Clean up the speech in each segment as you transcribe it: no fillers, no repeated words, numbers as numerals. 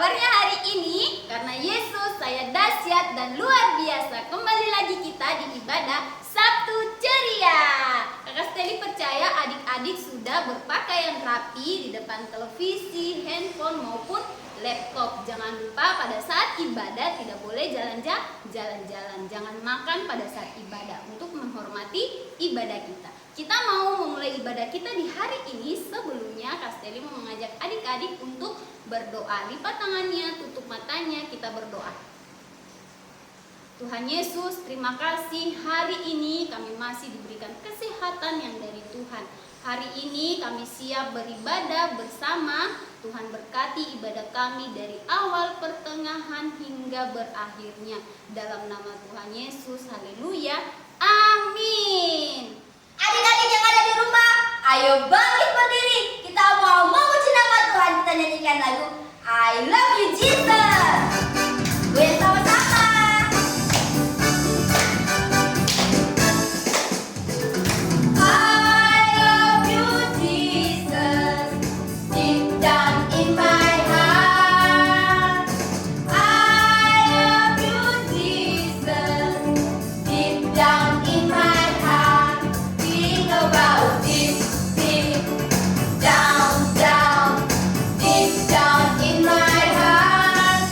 kabarnya hari ini? Karena Yesus saya dahsyat dan luar biasa. Kembali lagi kita di ibadah Sabtu Ceria. Kakak Steli percaya adik-adik sudah berpakaian rapi di depan televisi, handphone maupun laptop. Jangan lupa pada saat ibadah tidak boleh jalan-jalan. Jangan makan pada saat ibadah untuk menghormati ibadah kita. Kita mau memulai ibadah kita di hari ini. Sebelumnya Kak Steli mau mengajak adik-adik untuk berdoa. Lipat tangannya, tutup matanya, kita berdoa. Tuhan Yesus, terima kasih hari ini kami masih diberikan kesehatan yang dari Tuhan. Hari ini kami siap beribadah bersama. Tuhan berkati ibadah kami dari awal, pertengahan hingga berakhirnya. Dalam nama Tuhan Yesus, haleluya, amin. Adik-adik yang ada di rumah, ayo bangkit berdiri. Kita mau memuji nama Tuhan. Kita nyanyikan lagu I Love You Jesus. Gue sama-sama. I love you Jesus, deep down in my heart. I love you Jesus, deep down in my heart. Think about deep, deep down, down, deep down in my heart.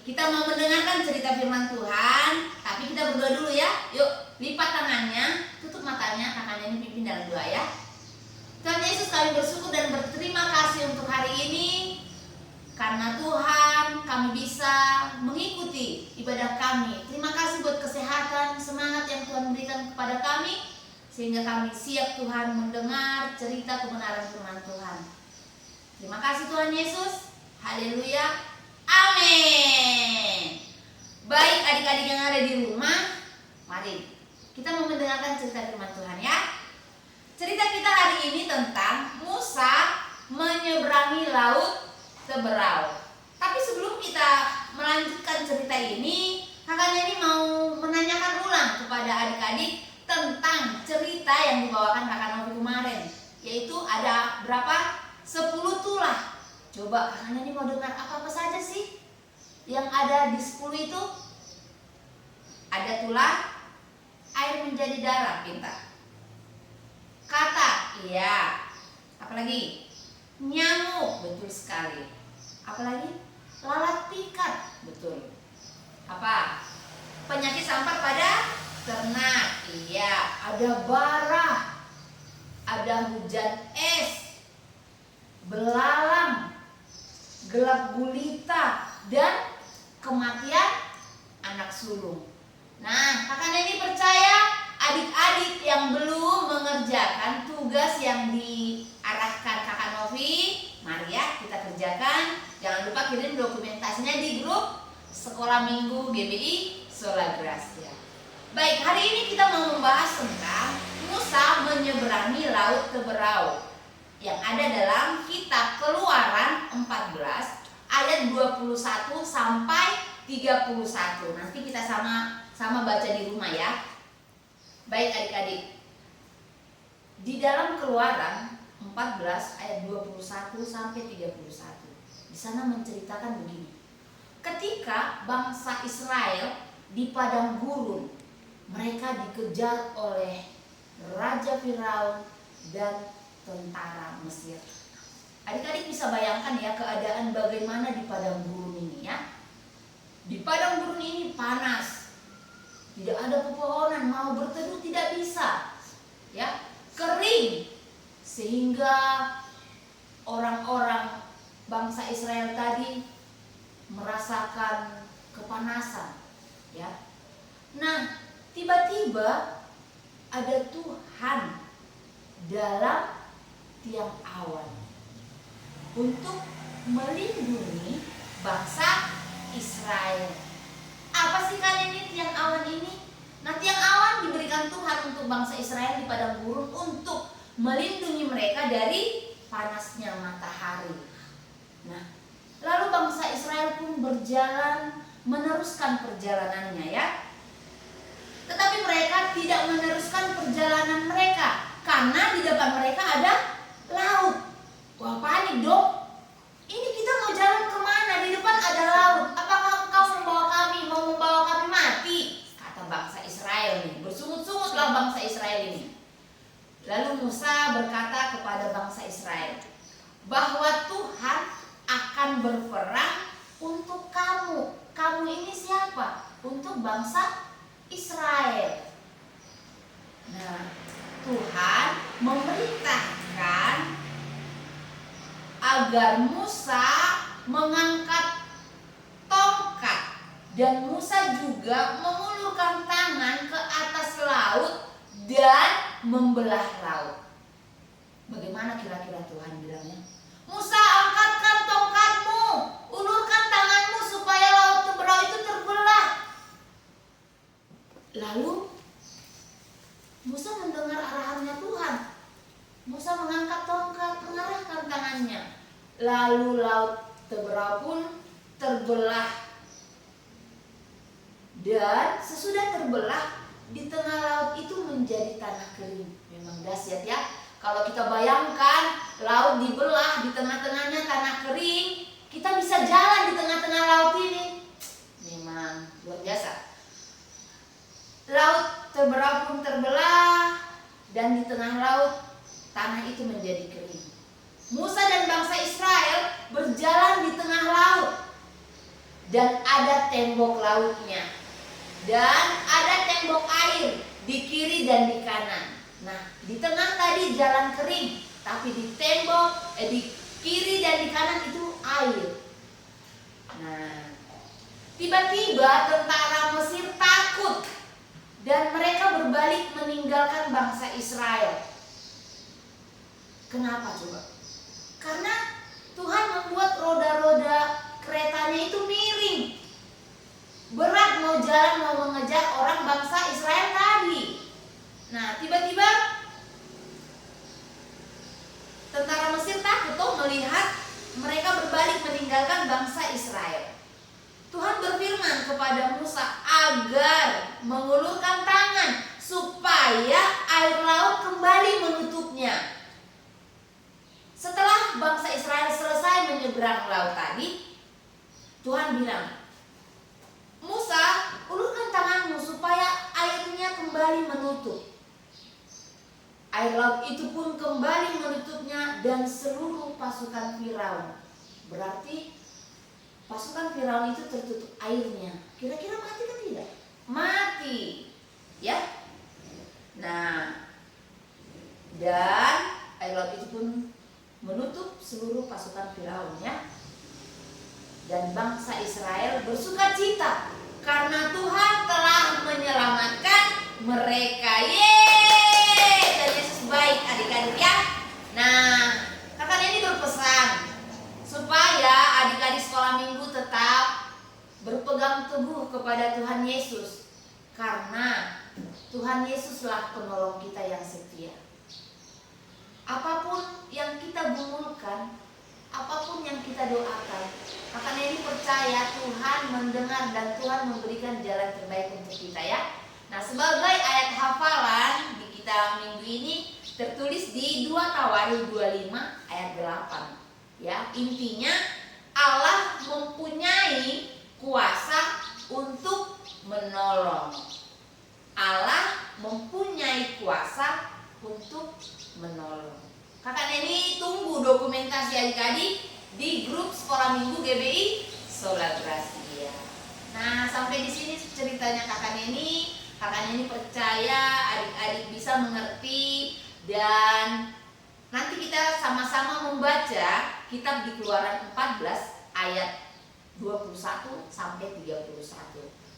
kita mau mendengarkan cerita firman Tuhan, tapi kita berdoa dulu ya. Yuk, lipat tangannya, tutup matanya, tangannya ini pimpin dalam doa ya. Tuhan Yesus, kami bersyukur dan berterima kasih untuk hari ini, karena Tuhan kami bisa mengikuti ibadah kami. Terima kasih buat kesehatan, semangat yang Tuhan berikan kepada kami, sehingga kami siap Tuhan mendengar cerita kebenaran firman Tuhan. Terima kasih Tuhan Yesus. Haleluya. Amin. Baik adik-adik yang ada di rumah, mari kita mau mendengarkan cerita firman Tuhan ya. Cerita kita hari ini tentang Musa menyeberangi laut Teberau. Tapi sebelum kita melanjutkan cerita ini, Kakak Neni mau menanyakan ulang kepada adik-adik tentang cerita yang dibawakan Kakak Novi kemarin, yaitu ada berapa? 10 tulah. Coba Kakak Neni mau dengar apa-apa saja sih yang ada di 10 itu? Ada tulah air menjadi darah, pintar. Kata, iya. Apalagi? Nyamuk, betul sekali. Apalagi? Lalat pikat, betul. Apa? Penyakit sampar pada ternak, iya. Ada bara, ada hujan es, belalang, gelap gulita, dan kematian anak sulung. Nah, Kakak Neni percaya adik-adik yang belum mengerjakan tugas yang diarahkan Kakak Novi, mari ya kita kerjakan. Jangan lupa kirim dokumentasinya di grup Sekolah Minggu GBI Sola Gracia. Baik, hari ini kita mau membahas tentang Musa menyeberangi laut Teberau, yang ada dalam kitab Keluaran 14 ayat 21 sampai 31. Nanti kita sama baca di rumah ya. Baik adik-adik, di dalam Keluaran 14 ayat 21 sampai 31, di sana menceritakan begini. Ketika bangsa Israel di padang gurun, mereka dikejar oleh Raja Firaun dan tentara Mesir. Adik-adik bisa bayangkan ya keadaan bagaimana di padang gurun ini ya. Di padang gurun ini panas, tidak ada pepohonan, mau berteduh tidak bisa, ya, kering, sehingga orang-orang bangsa Israel tadi merasakan kepanasan, ya. Nah, tiba-tiba ada Tuhan dalam tiang awan untuk melindungi bangsa Israel. Apa sih kalian ini tiang awan ini? Nah, tiang awan diberikan Tuhan untuk bangsa Israel di padang gurun untuk melindungi mereka dari panasnya matahari. Nah, lalu bangsa Israel pun berjalan meneruskan perjalanannya ya. Tetapi mereka tidak meneruskan perjalanan mereka karena di depan mereka ada laut. Wah, panik dong. Ini kita mau jalan kemana? Di depan ada laut. Apakah engkau mau membawa kami mati? Kata bangsa Israel nih. Bersungut-sungutlah bangsa Israel ini. Lalu Musa berkata kepada bangsa Israel bahwa Tuhan akan berperang untuk kamu. Kamu ini siapa? Untuk bangsa Israel. Nah, Tuhan memerintahkan agar Musa mengangkat tongkat, dan Musa juga mengulurkan tangan ke atas laut dan membelah laut. Bagaimana kira-kira Tuhan bilangnya? Musa, angkatkan tongkatmu, ulurkan tanganmu supaya laut Teberau itu terbelah. Lalu Musa mendengar arahannya Tuhan. Musa mengangkat tongkat, mengarahkan tangannya. Lalu laut Teberau pun terbelah. Dan sesudah terbelah, di tengah laut itu menjadi tanah kering. Memang dahsyat ya. Kalau kita bayangkan laut dibelah, di tengah-tengahnya tanah kering, kita bisa jalan di tengah-tengah laut ini. Memang luar biasa. Laut Teberau pun terbelah, dan di tengah laut tanah itu menjadi kering. Musa dan bangsa Israel berjalan di tengah laut, dan ada tembok lautnya. Dan ada tembok air di kiri dan di kanan. Nah, di tengah tadi jalan kering, tapi di di kiri dan di kanan itu air. Nah, tiba-tiba tentara Mesir takut dan mereka berbalik meninggalkan bangsa Israel. Kenapa coba? Karena Tuhan membuat roda-roda keretanya itu miring. Berat mau jalan, mau mengejar orang bangsa Israel tadi. Nah, tiba-tiba tentara Mesir takut melihat mereka berbalik meninggalkan bangsa Israel. Tuhan berfirman kepada Musa agar mengulurkan tangan supaya air laut kembali menutupnya. Setelah bangsa Israel selesai menyeberang laut tadi, Tuhan bilang, Musa, ulurkan tanganmu supaya airnya kembali menutup. Air laut itu pun kembali menutupnya dan seluruh pasukan Firaun. Berarti pasukan Firaun itu tertutup airnya. Kira-kira mati atau tidak? Mati. Ya. Nah, dan air laut itu pun menutup seluruh pasukan Firaun ya. Dan bangsa Israel bersukacita karena Tuhan telah menyelamatkan mereka. Yeay! Dan Yesus baik adik-adik ya. Nah, kakak ini berpesan supaya adik-adik sekolah minggu tetap berpegang teguh kepada Tuhan Yesus. Karena Tuhan Yesuslah penolong kita yang setia. Apapun yang kita gumulkan, apapun yang kita doakan, kakak ini percaya Tuhan mendengar dan Tuhan memberikan jalan terbaik untuk kita ya. Nah, sebagai ayat hafalan di kita minggu ini tertulis di 2 Tawarikh 25 ayat 8. Ya, intinya Allah mempunyai kuasa untuk menolong. Allah mempunyai kuasa untuk menolong. Kakak Neni tunggu dokumentasi adik-adik di grup sekolah minggu GBI Sola Gracia. Nah, sampai di sini ceritanya Kakak Neni. Kakak Neni percaya adik-adik bisa mengerti dan nanti kita sama-sama membaca kitab di Keluaran 14 ayat 21 sampai 31.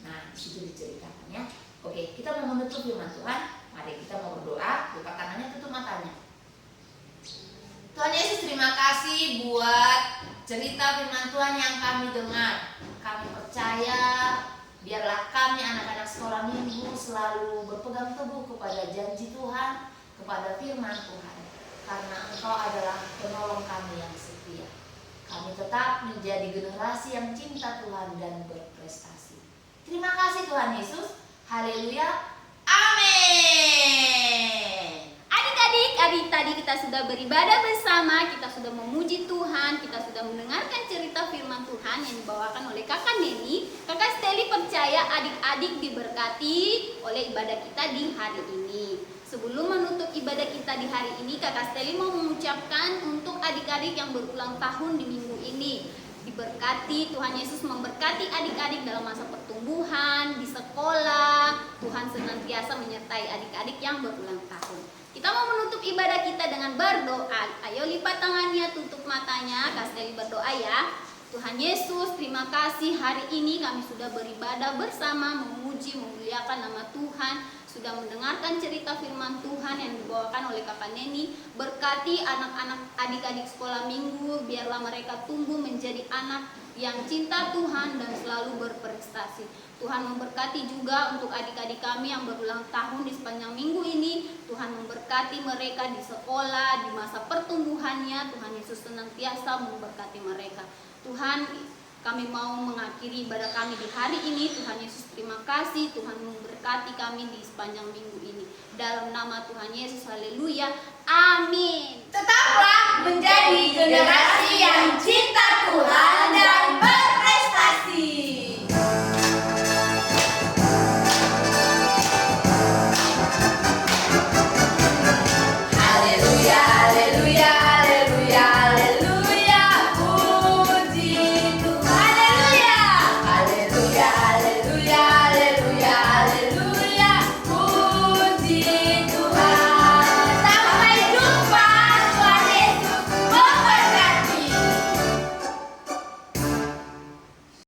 Nah, di situ diceritakan ya. Oke, kita mau menutup firman Tuhan. Mari kita mau berdoa, buka tangannya, tutup matanya. Tuhan Yesus, terima kasih buat cerita firman Tuhan yang kami dengar. Kami percaya biarlah kami anak-anak sekolah minggu selalu berpegang teguh kepada janji Tuhan, kepada firman Tuhan. Karena Engkau adalah penolong kami yang setia. Kami tetap menjadi generasi yang cinta Tuhan dan berprestasi. Terima kasih Tuhan Yesus. Haleluya. Amin. Adik-adik tadi kita sudah beribadah bersama, kita sudah memuji Tuhan, kita sudah mendengarkan cerita firman Tuhan yang dibawakan oleh Kakak Neni. Kakak Steli percaya adik-adik diberkati oleh ibadah kita di hari ini. Sebelum menutup ibadah kita di hari ini, Kakak Steli mau mengucapkan untuk adik-adik yang berulang tahun di minggu ini. Diberkati, Tuhan Yesus memberkati adik-adik dalam masa pertumbuhan, di sekolah. Tuhan senantiasa menyertai adik-adik yang berulang tahun. Kita mau menutup ibadah kita dengan berdoa. Ayo lipat tangannya, tutup matanya, Kak berdoa ya. Tuhan Yesus, terima kasih hari ini kami sudah beribadah bersama, memuji, memuliakan nama Tuhan. Sudah mendengarkan cerita firman Tuhan yang dibawakan oleh Kakak Neni. Berkati anak-anak adik-adik sekolah minggu, biarlah mereka tumbuh menjadi anak yang cinta Tuhan dan selalu berprestasi. Tuhan memberkati juga untuk adik-adik kami yang berulang tahun di sepanjang minggu ini. Tuhan memberkati mereka di sekolah, di masa pertumbuhannya. Tuhan Yesus senantiasa memberkati mereka. Tuhan, kami mau mengakhiri ibadah kami di hari ini. Tuhan Yesus, terima kasih. Tuhan memberkati kami di sepanjang minggu ini. Dalam nama Tuhan Yesus, haleluya. Amin. Tetaplah menjadi generasi yang cinta Tuhan.